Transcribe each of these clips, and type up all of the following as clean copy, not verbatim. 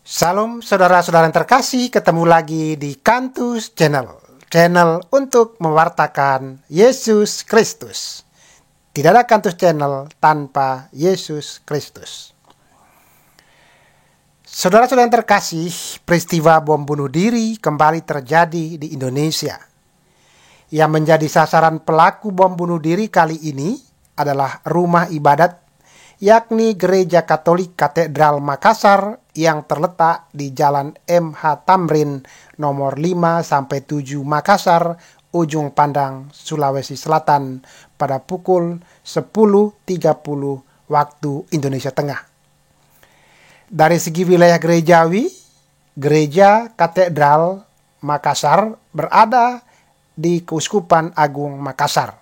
Salam saudara-saudara yang terkasih, ketemu lagi di Kantus Channel untuk mewartakan Yesus Kristus. Tidak ada Kantus Channel tanpa Yesus Kristus. Saudara-saudara yang terkasih, peristiwa bom bunuh diri kembali terjadi di Indonesia. Yang menjadi sasaran pelaku bom bunuh diri kali ini adalah rumah ibadat, yakni Gereja Katolik Katedral Makassar yang terletak di Jalan MH Tamrin nomor 5-7 Makassar, ujung pandang Sulawesi Selatan pada pukul 10.30 waktu Indonesia Tengah. Dari segi wilayah gerejawi, Gereja Katedral Makassar berada di Keuskupan Agung Makassar.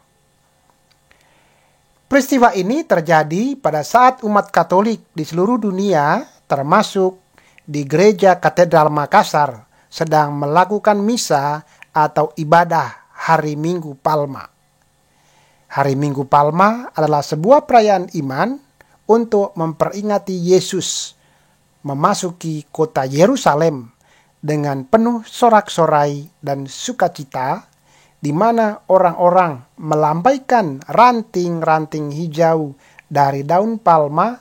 Peristiwa ini terjadi pada saat umat Katolik di seluruh dunia, termasuk di Gereja Katedral Makassar, sedang melakukan misa atau ibadah Hari Minggu Palma. Hari Minggu Palma adalah sebuah perayaan iman untuk memperingati Yesus memasuki kota Yerusalem dengan penuh sorak-sorai dan sukacita, di mana orang-orang melambaikan ranting-ranting hijau dari daun palma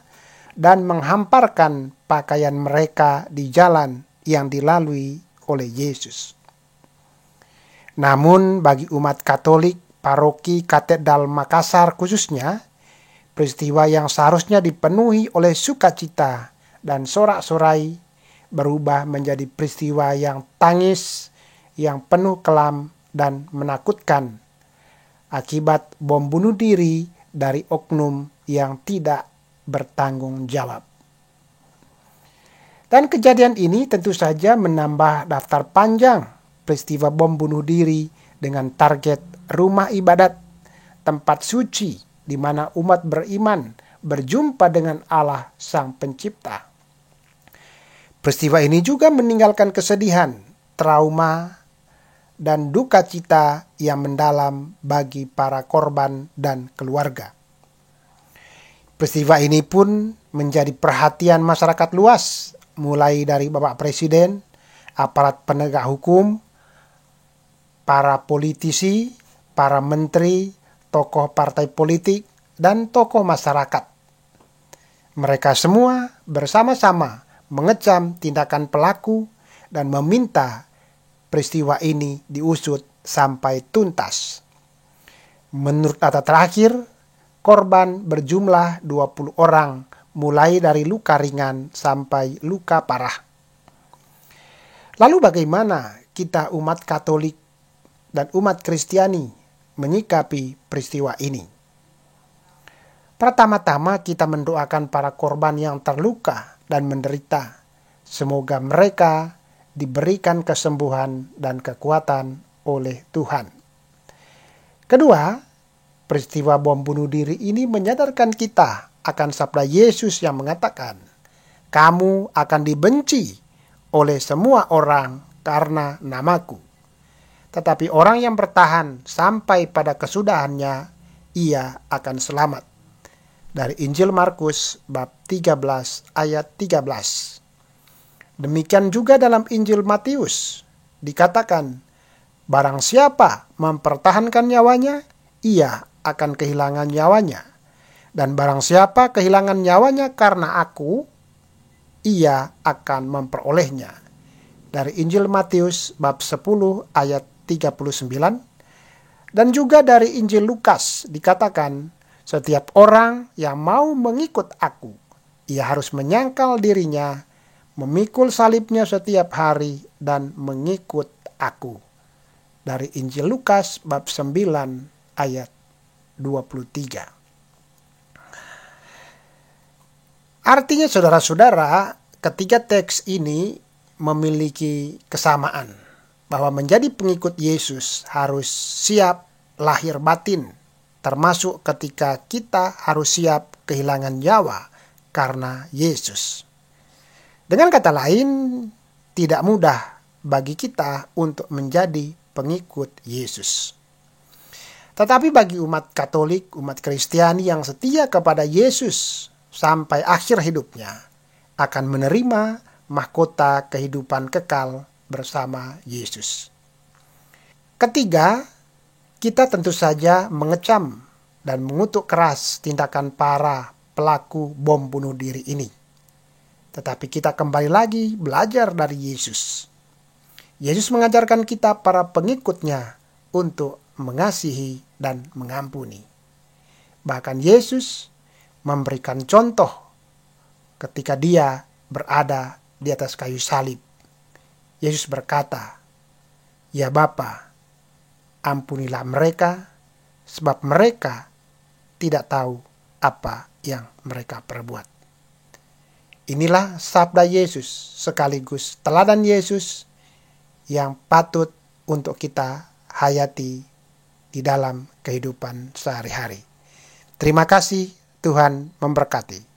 dan menghamparkan pakaian mereka di jalan yang dilalui oleh Yesus. Namun bagi umat Katolik paroki Katedral Makassar khususnya, peristiwa yang seharusnya dipenuhi oleh sukacita dan sorak-sorai berubah menjadi peristiwa yang tangis, yang penuh kelam dan menakutkan akibat bom bunuh diri dari oknum yang tidak bertanggung jawab. Dan kejadian ini tentu saja menambah daftar panjang peristiwa bom bunuh diri dengan target rumah ibadat, tempat suci di mana umat beriman berjumpa dengan Allah Sang Pencipta. Peristiwa ini juga meninggalkan kesedihan, trauma, dan duka cita yang mendalam bagi para korban dan keluarga. Peristiwa ini pun menjadi perhatian masyarakat luas, mulai dari Bapak Presiden, aparat penegak hukum, para politisi, para menteri, tokoh partai politik, dan tokoh masyarakat. Mereka semua bersama-sama mengecam tindakan pelaku dan meminta peristiwa ini diusut sampai tuntas. Menurut data terakhir, korban berjumlah 20 orang, mulai dari luka ringan sampai luka parah. Lalu bagaimana kita umat Katolik dan umat Kristiani menyikapi peristiwa ini? Pertama-tama kita mendoakan para korban yang terluka dan menderita. Semoga mereka diberikan kesembuhan dan kekuatan oleh Tuhan. Kedua, peristiwa bom bunuh diri ini menyadarkan kita akan sabda Yesus yang mengatakan, "Kamu akan dibenci oleh semua orang karena namaku. Tetapi orang yang bertahan sampai pada kesudahannya, ia akan selamat." Dari Injil Markus bab 13 ayat 13. Demikian juga dalam Injil Matius dikatakan, barang siapa mempertahankan nyawanya, ia akan kehilangan nyawanya. Dan barang siapa kehilangan nyawanya karena aku, ia akan memperolehnya. Dari Injil Matius bab 10 ayat 39. Dan juga dari Injil Lukas dikatakan, setiap orang yang mau mengikut aku, ia harus menyangkal dirinya, memikul salibnya setiap hari dan mengikut aku. Dari Injil Lukas bab 9 ayat 23. Artinya saudara-saudara, ketiga teks ini memiliki kesamaan bahwa menjadi pengikut Yesus harus siap lahir batin, termasuk ketika kita harus siap kehilangan nyawa karena Yesus. Dengan kata lain, tidak mudah bagi kita untuk menjadi pengikut Yesus. Tetapi bagi umat Katolik, umat Kristiani yang setia kepada Yesus sampai akhir hidupnya, akan menerima mahkota kehidupan kekal bersama Yesus. Ketiga, kita tentu saja mengecam dan mengutuk keras tindakan para pelaku bom bunuh diri ini. Tetapi kita kembali lagi belajar dari Yesus. Yesus mengajarkan kita para pengikutnya untuk mengasihi dan mengampuni. Bahkan Yesus memberikan contoh ketika dia berada di atas kayu salib. Yesus berkata, "Ya Bapa, ampunilah mereka, sebab mereka tidak tahu apa yang mereka perbuat." Inilah sabda Yesus sekaligus teladan Yesus yang patut untuk kita hayati di dalam kehidupan sehari-hari. Terima kasih, Tuhan memberkati.